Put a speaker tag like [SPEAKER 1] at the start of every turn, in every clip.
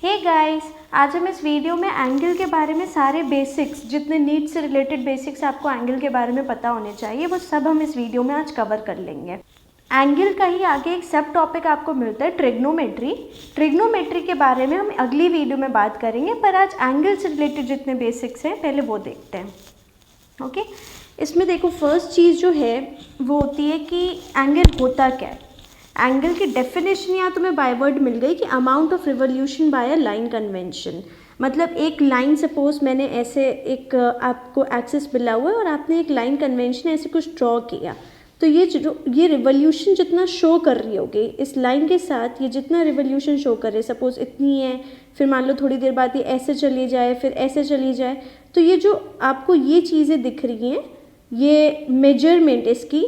[SPEAKER 1] Hey guys, आज हम इस वीडियो में एंगल के बारे में सारे बेसिक्स, जितने नीट से रिलेटेड बेसिक्स आपको एंगल के बारे में पता होने चाहिए, वो सब हम इस वीडियो में आज कवर कर लेंगे। एंगल का ही आगे एक सब टॉपिक आपको मिलता है ट्रिग्नोमेट्री। ट्रिग्नोमेट्री के बारे में हम अगली वीडियो में बात करेंगे, पर आज एंगल से रिलेटेड जितने बेसिक्स हैं पहले वो देखते हैं। ओके, इसमें देखो फर्स्ट चीज़ जो है वो होती है कि एंगल होता क्या है। एंगल की डेफिनेशन यहाँ तुम्हें बाय वर्ड मिल गई कि amount of revolution by a line convention. मतलब एक लाइन, सपोज मैंने ऐसे एक आपको एक्सिस मिला हुआ है और आपने एक लाइन कन्वेंशन ऐसे कुछ ड्रॉ किया, तो ये रिवोल्यूशन जितना शो कर रही होगी इस लाइन के साथ, ये जितना रिवोल्यूशन शो कर रहे हैं, सपोज इतनी है, फिर मान लो थोड़ी देर बाद ये ऐसे चली जाए, फिर ऐसे चली जाए, तो ये जो आपको ये चीज़ें दिख रही हैं, ये मेजरमेंट इसकी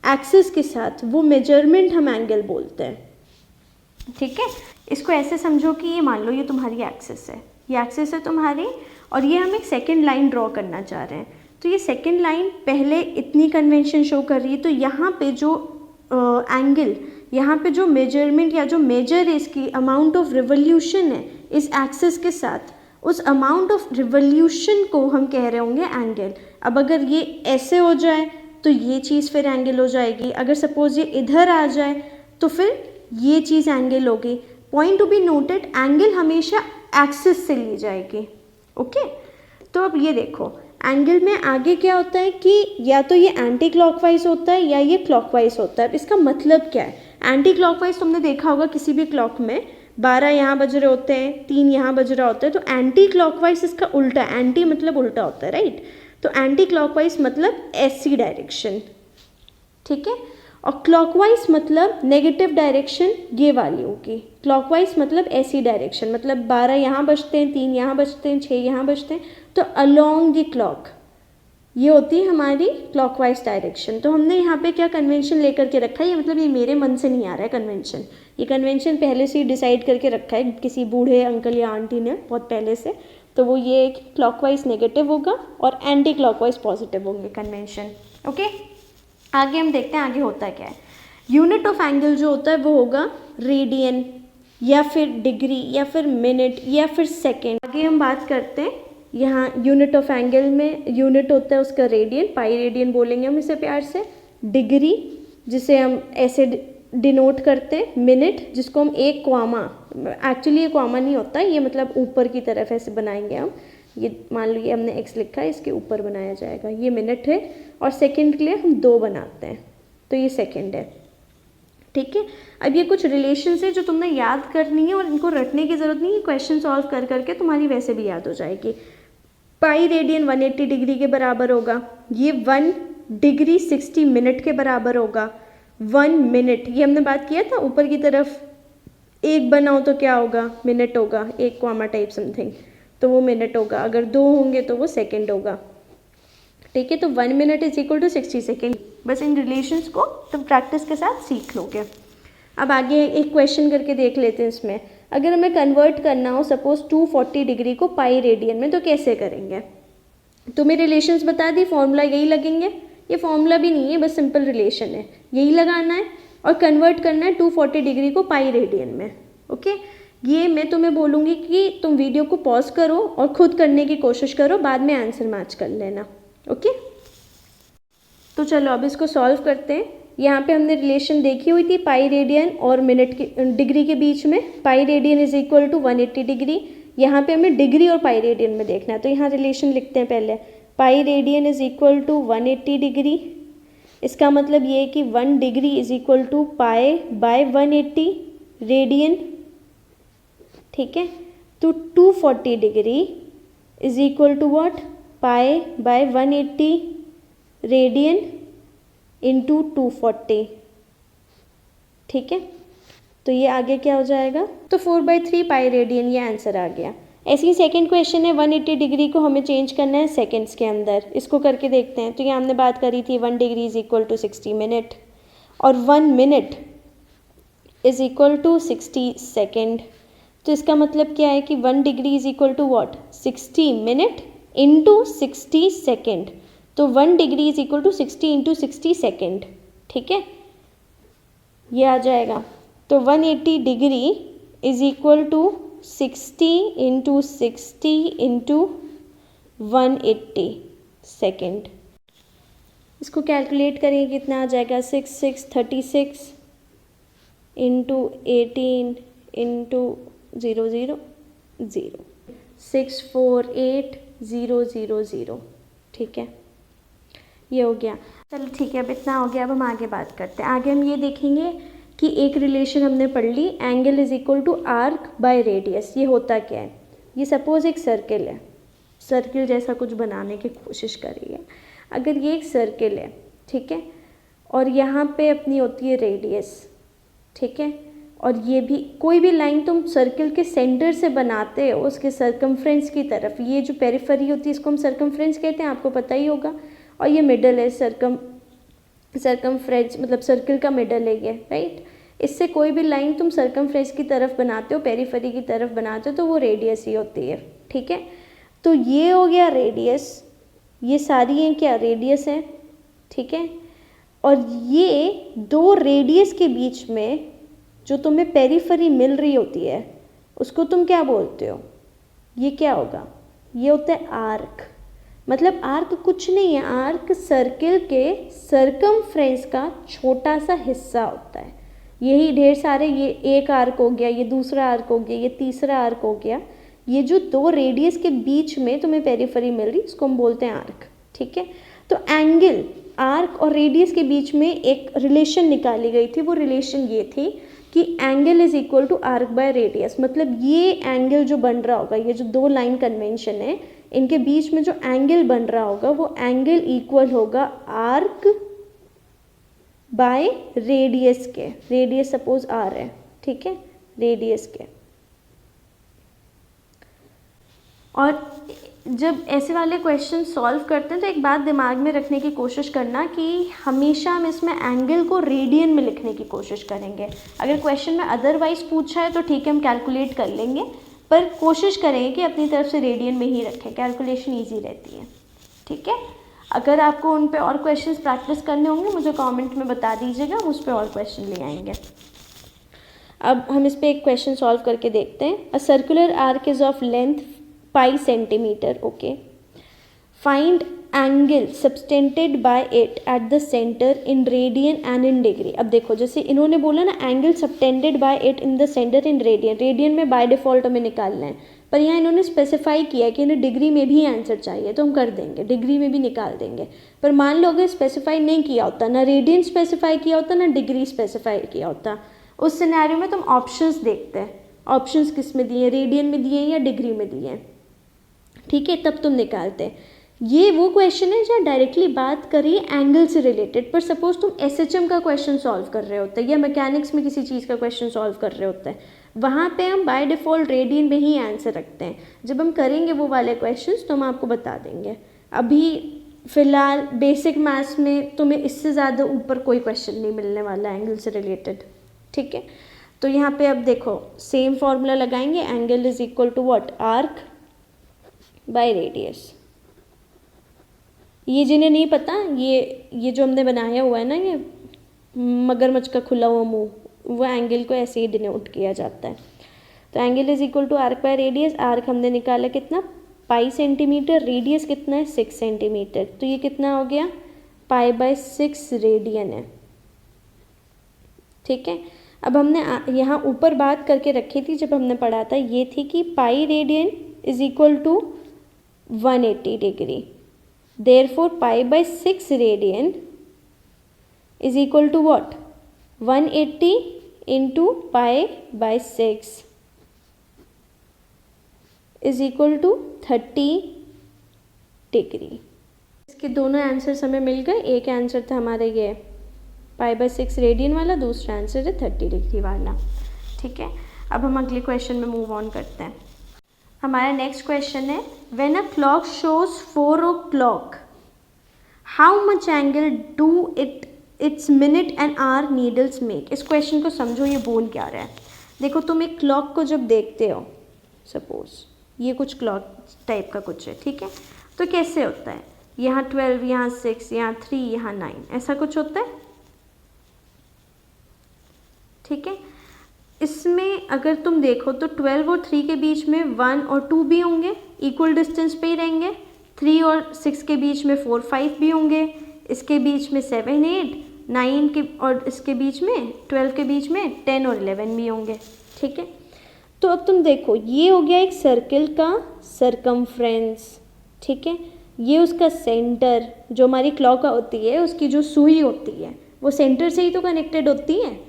[SPEAKER 1] एक्सिस के साथ, वो मेजरमेंट हम एंगल बोलते हैं। ठीक है, इसको ऐसे समझो कि ये मान लो ये तुम्हारी एक्सिस है, ये एक्सिस है तुम्हारी, और ये हम एक सेकेंड लाइन ड्रॉ करना चाह रहे हैं। तो ये सेकेंड लाइन पहले इतनी कन्वेंशन शो कर रही है, तो यहाँ पे जो एंगल, यहाँ पे जो मेजरमेंट या जो मेजर है इसकी अमाउंट ऑफ रिवोल्यूशन है इस एक्सिस के साथ, उस अमाउंट ऑफ रिवोल्यूशन को हम कह रहे होंगे एंगल। अब अगर ये ऐसे हो जाए तो ये चीज़ फिर एंगल हो जाएगी, अगर सपोज ये इधर आ जाए तो फिर ये चीज़ एंगल होगी। Point to be noted, angle हमेशा एक्सिस से ली जाएगी। ओके, तो अब ये देखो एंगल में आगे क्या होता है कि या तो ये एंटी क्लॉकवाइज होता है या ये क्लॉकवाइज होता है। अब इसका मतलब क्या है? एंटी क्लॉकवाइज तुमने देखा होगा किसी भी क्लॉक में 12 यहाँ बज रहे होते हैं, 3 यहाँ बज रहा होता है, तो एंटी क्लॉकवाइज इसका उल्टा, एंटी मतलब उल्टा होता है, राइट। तो एंटी क्लॉकवाइज मतलब ऐसी डायरेक्शन, ठीक है, और क्लॉकवाइज मतलब नेगेटिव डायरेक्शन ये वाली होगी। क्लॉकवाइज मतलब ऐसी डायरेक्शन, मतलब 12 यहाँ बजते हैं, 3 यहाँ बजते हैं, 6 यहाँ बजते हैं, तो अलोंग द क्लॉक ये होती है हमारी क्लॉकवाइज डायरेक्शन। तो हमने यहाँ पे क्या कन्वेंशन लेकर के रखा है, ये मतलब ये मेरे मन से नहीं आ रहा है कन्वेंशन, ये कन्वेंशन पहले से ही डिसाइड करके रखा है किसी बूढ़े अंकल या आंटी ने बहुत पहले से। तो वो ये कि क्लॉकवाइज नेगेटिव होगा और एंटी क्लॉकवाइज पॉजिटिव होंगे कन्वेंशन। ओके, आगे हम देखते हैं आगे होता क्या है। यूनिट ऑफ एंगल जो होता है वो होगा रेडियन या फिर डिग्री या फिर मिनट या फिर सेकेंड। आगे हम बात करते हैं, यहाँ यूनिट ऑफ एंगल में यूनिट होता है उसका रेडियन, पाई रेडियन बोलेंगे हम इसे प्यार से। डिग्री जिसे हम ऐसे डिनोट करते हैं, मिनट जिसको हम एक क्वामा, एक्चुअली ये क्वामा नहीं होता, ये मतलब ऊपर की तरफ ऐसे बनाएंगे हम, ये मान लो ये हमने x लिखा है, इसके ऊपर बनाया जाएगा, ये मिनट है। और सेकंड के लिए हम 2 बनाते हैं, तो ये सेकंड है। ठीक है, अब ये कुछ रिलेशंस है जो तुमने याद करनी है और इनको रटने की ज़रूरत नहीं है, क्वेश्चन सॉल्व कर करके तुम्हारी वैसे भी याद हो जाएगी। पाई रेडियन 180 डिग्री के बराबर होगा, ये 1 डिग्री 60 मिनट के बराबर होगा। 1 मिनट, ये हमने बात किया था, ऊपर की तरफ एक बनाओ तो क्या होगा, मिनट होगा, एक क्वामा टाइप समथिंग, तो वो मिनट होगा, अगर 2 होंगे तो वो सेकंड होगा। ठीक है, तो 1 minute is equal to 60 second. बस इन रिलेशंस को तुम प्रैक्टिस के साथ सीख लोगे। अब आगे एक क्वेश्चन करके देख लेते हैं इसमें। अगर हमें कन्वर्ट करना हो सपोज 240 डिग्री को पाई रेडियन में, तो कैसे करेंगे? तुम्हें रिलेशंस बता दी, फॉर्मूला यही लगेंगे, ये फॉर्मूला भी नहीं है, बस सिंपल रिलेशन है, यही लगाना है और कन्वर्ट करना है 240 डिग्री को पाई रेडियन में। ओके, ये मैं तुम्हें बोलूँगी कि तुम वीडियो को पॉज करो और खुद करने की कोशिश करो, बाद में आंसर मैच कर लेना। ओके, तो चलो अब इसको सॉल्व करते हैं। यहाँ पे हमने रिलेशन देखी हुई थी पाई रेडियन और मिनट की डिग्री के बीच में, pi radian is equal to 180 degree. यहाँ पे हमें डिग्री और पाई रेडियन में देखना है, तो यहाँ रिलेशन लिखते हैं पहले, pi radian is equal to 180 degree. इसका मतलब ये है कि 1 degree is equal to pi by 180 radian. ठीक है, तो 240 degree is equal to what, pi by 180 radian into 240। ठीक है, तो ये आगे क्या हो जाएगा, तो 4/3 पाई रेडियन, ये आंसर आ गया। ऐसे ही सेकंड क्वेश्चन है, 180 डिग्री को हमें चेंज करना है सेकंड्स के अंदर, इसको करके देखते हैं। तो ये हमने बात करी थी 1 degree is equal to 60 minute और 1 minute is equal to 60 second. तो इसका मतलब क्या है कि 1 degree is equal to what, 60 minute into 60 second. तो 1 degree is equal to 60 into 60 second. ठीक है, ये आ जाएगा। तो 180 degree is equal to 60 into 60 into 180 second. इसको कैलकुलेट करेंगे कितना आ जाएगा, 6636 इंटू 18 इंटू 000 648000। ठीक है, ये हो गया। चलो ठीक है, अब इतना हो गया। अब हम आगे बात करते हैं। आगे हम ये देखेंगे कि एक रिलेशन हमने पढ़ ली, angle is equal to arc by radius. ये होता क्या है, ये सपोज एक सर्किल है, सर्किल जैसा कुछ बनाने की कोशिश करिए। अगर ये एक सर्किल है, ठीक है, और यहाँ पे अपनी होती है रेडियस, ठीक है, और ये भी कोई भी लाइन तुम सर्किल के सेंटर से बनाते हो उसके सर्कमफ्रेंस की तरफ, ये जो पेरिफेरी होती है इसको हम सर्कमफ्रेंस कहते हैं, आपको पता ही होगा। और ये मिडल है, सर्कमफ्रेंस मतलब सर्किल का मिडल है ये, राइट। इससे कोई भी लाइन तुम सर्कमफ्रेंस की तरफ बनाते हो, पेरिफेरी की तरफ बनाते हो, तो वो रेडियस ही होती है। ठीक है, तो ये हो गया रेडियस, ये सारी हैं क्या, रेडियस हैं। ठीक है, और ये दो रेडियस के बीच में जो तुम्हें पेरिफेरी मिल रही होती है उसको तुम क्या बोलते हो, ये क्या होगा, ये होता है आर्क। मतलब आर्क कुछ नहीं है, आर्क सर्किल के सर्कमफ्रेंस का छोटा सा हिस्सा होता है। यही ढेर सारे, ये एक आर्क हो गया, ये दूसरा आर्क हो गया, ये तीसरा आर्क हो गया, ये जो दो रेडियस के बीच में तुम्हें पेरिफेरी मिल रही इसको हम बोलते हैं आर्क। ठीक है, तो एंगल आर्क और रेडियस के बीच में एक रिलेशन निकाली गई थी, वो रिलेशन ये थी कि angle is equal to arc by radius. मतलब ये एंगल जो बन रहा होगा, ये जो दो लाइन कन्वेंशन है इनके बीच में जो एंगल बन रहा होगा वो एंगल इक्वल होगा आर्क बाय रेडियस के। रेडियस सपोज आर है, ठीक है, रेडियस के। और जब ऐसे वाले क्वेश्चन सॉल्व करते हैं तो एक बात दिमाग में रखने की कोशिश करना कि हमेशा हम इसमें एंगल को रेडियन में लिखने की कोशिश करेंगे। अगर क्वेश्चन में अदरवाइज पूछा है तो ठीक है, हम कैलकुलेट कर लेंगे, पर कोशिश करेंगे कि अपनी तरफ से रेडियन में ही रखें, कैलकुलेशन ईजी रहती है। ठीक है, अगर आपको उन पे और क्वेश्चंस प्रैक्टिस करने होंगे मुझे कमेंट में बता दीजिएगा, हम उस पर और क्वेश्चन ले आएंगे। अब हम इस पर एक क्वेश्चन सॉल्व करके देखते हैं। A circular arc is of length pi centimetre, okay, find angle subtended bye it at the centre in radian and in degree. अब देखो जैसे इन्होंने बोला ना angle subtended bye it in the centre in radian, radian में by default हमें निकालना है, पर यहाँ इन्होंने स्पेसिफाई किया है कि इन्हें डिग्री में भी आंसर चाहिए, तो हम कर देंगे, डिग्री में भी निकाल देंगे। पर मान लो अगर स्पेसिफाई नहीं किया होता, ना रेडियन स्पेसिफाई किया होता ना डिग्री स्पेसिफाई किया होता, उस सिनेरियो में तुम ऑप्शंस देखते हैं, ऑप्शंस किस में दिए, रेडियन में दिए या डिग्री में दिए, ठीक है, तब तुम निकालते हैं। ये वो क्वेश्चन है जहाँ डायरेक्टली बात करिए एंगल से रिलेटेड। पर सपोज तुम एसएचएम का क्वेश्चन सॉल्व कर रहे होते हैं या मैकेनिक्स में किसी चीज़ का क्वेश्चन सॉल्व कर रहे होते हैं, वहाँ पे हम बाय डिफ़ॉल्ट रेडियन में ही आंसर रखते हैं। जब हम करेंगे वो वाले क्वेश्चंस तो हम आपको बता देंगे। अभी फ़िलहाल बेसिक मैथ्स में तुम्हें इससे ज़्यादा ऊपर कोई क्वेश्चन नहीं मिलने वाला एंगल से रिलेटेड, ठीक है। तो यहाँ पे अब देखो सेम फॉर्मूला लगाएंगे, angle is equal to what, arc by radius. ये जिन्हें नहीं पता, ये जो हमने बनाया हुआ है ना, ये मगरमच्छ का खुला हुआ मुंह, वो एंगल को ऐसे ही डिनोट किया जाता है। तो angle is equal to arc by radius. Arc हमने निकाला कितना, पाई सेंटीमीटर, रेडियस कितना है 6 सेंटीमीटर, तो ये कितना हो गया, पाई बाय 6 रेडियन है, ठीक है। अब हमने यहाँ ऊपर बात करके रखी थी जब हमने पढ़ा था, ये थी कि pi radian is equal to 180 degree, therefore pi by 6 radian is equal to what, 180 into pi by 6 is equal to 30 degree. इसके दोनों आंसर्स हमें मिल गए। एक आंसर था हमारा ये पाई बाय 6 रेडियन वाला, दूसरा आंसर है 30 डिग्री वाला, ठीक है। अब हम अगले क्वेश्चन में मूव ऑन करते हैं। हमारा नेक्स्ट क्वेश्चन है, when a clock shows 4 o'clock how much angle do its minute and hour needles make. इस क्वेश्चन को समझो, ये बोल क्या रहा है। देखो तुम एक क्लॉक को जब देखते हो, सपोज ये कुछ क्लॉक टाइप का कुछ है, ठीक है, तो कैसे होता है, यहाँ 12, यहाँ 6, यहाँ 3, यहाँ 9, ऐसा कुछ होता है, ठीक है। इसमें अगर तुम देखो तो 12 और 3 के बीच में 1 और 2 भी होंगे, इक्वल डिस्टेंस पे ही रहेंगे। 3 और 6 के बीच में 4, 5 भी होंगे, इसके बीच में 7, 8, 9 के और इसके बीच में 12 के बीच में 10 और 11 भी होंगे। ठीक है, तो अब तुम देखो ये हो गया एक सर्किल का सरकमफ्रेंस। ठीक है, ये उसका सेंटर, जो हमारी क्लॉक होती है उसकी जो सुई होती है वो सेंटर से ही तो कनेक्टेड होती है।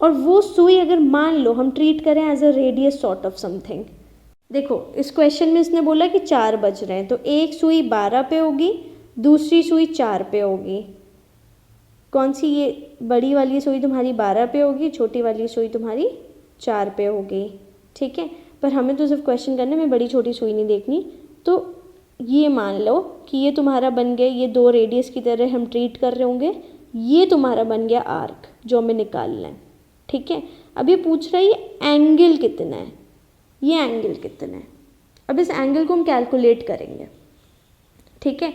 [SPEAKER 1] और वो सुई अगर मान लो हम ट्रीट करें as a radius sort of something. देखो इस क्वेश्चन में इसने बोला कि 4 बज रहे हैं, तो एक सुई 12 पे होगी, दूसरी सुई 4 पे होगी। कौन सी? ये बड़ी वाली सुई तुम्हारी 12 पे होगी, छोटी वाली सुई तुम्हारी 4 पे होगी। ठीक है, पर हमें तो सिर्फ क्वेश्चन करने में बड़ी छोटी सुई नहीं देखनी। तो ये मान लो कि ये तुम्हारा बन गया, ये 2 रेडियस की तरह हम ट्रीट कर रहे होंगे। ये तुम्हारा बन गया आर्क जो हमें निकालना है। ठीक है, अब ये पूछ रहा है ये एंगल कितना है, ये एंगल कितना है। अब इस एंगल को हम कैलकुलेट करेंगे। ठीक है,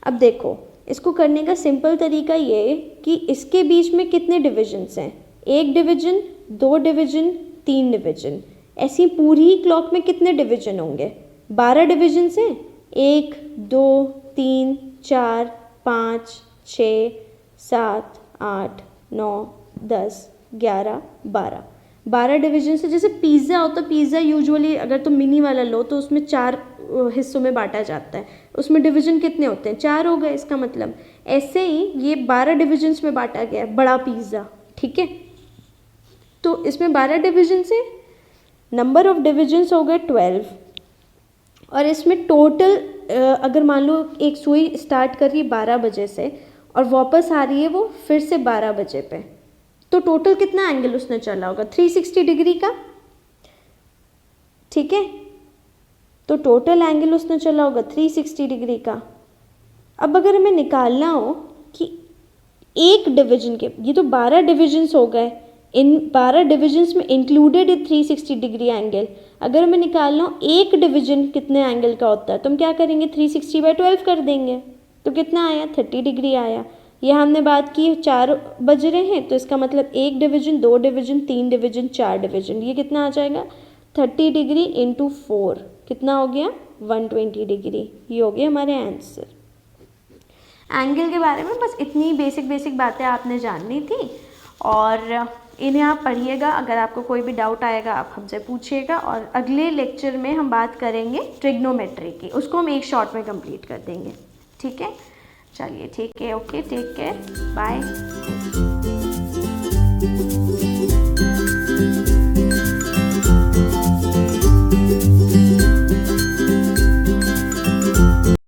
[SPEAKER 1] अब देखो इसको करने का सिंपल तरीका ये है कि इसके बीच में कितने डिविजन्स हैं, 1 डिवीजन, 2 डिवीजन, 3 डिवीजन। ऐसी पूरी क्लॉक में कितने डिवीजन होंगे? 12 डिवीजन हैं। 1, 2, 3, 4, 5, 6, 7, 8, 9, 10, 11, 12 डिवीजन से। जैसे पिज़्ज़ा होता है, पिज़्ज़ा यूजुअली अगर तुम मिनी वाला लो तो उसमें 4 हिस्सों में बांटा जाता है, उसमें डिवीजन कितने होते हैं? 4 हो गए। इसका मतलब ऐसे ही ये 12 डिविजन्स में बांटा गया है बड़ा पिज़्ज़ा। ठीक है, तो इसमें 12 डिविजन से नंबर ऑफ डिविजन्स हो गए 12। और इसमें टोटल अगर मान लो एक सुई स्टार्ट कर रही है 12 बजे से और वापस आ रही है वो फिर से 12 बजे पे, तो टोटल कितना एंगल उसने चला होगा? 360 डिग्री का। ठीक है, तो टोटल एंगल उसने चला होगा 360 डिग्री का। अब अगर हमें निकालना हो कि एक डिवीजन के, ये तो 12 डिविजन्स हो गए, इन 12 डिविजन्स में इंक्लूडेड है 360 डिग्री एंगल। अगर हमें निकालना हो एक डिवीजन कितने एंगल का होता है तो हम क्या करेंगे? 360/12 कर देंगे, तो कितना आया? 30 डिग्री आया। यह हमने बात की 4 बज रहे हैं, तो इसका मतलब 1 डिवीजन, 2 डिवीजन, 3 डिवीजन, 4 डिवीजन। ये कितना आ जाएगा? 30 डिग्री इंटू 4 कितना हो गया? 120 डिग्री। ये हो गया हमारे आंसर। एंगल के बारे में बस इतनी बेसिक बातें आपने जाननी थी और इन्हें आप पढ़िएगा। अगर आपको कोई भी डाउट आएगा आप हमसे पूछिएगा। और अगले लेक्चर में हम बात करेंगे ट्रिग्नोमेट्री की, उसको हम एक शॉर्ट में कंप्लीट कर देंगे। ठीक है, चलिए ठीक है, ओके, टेक केयर, बाय।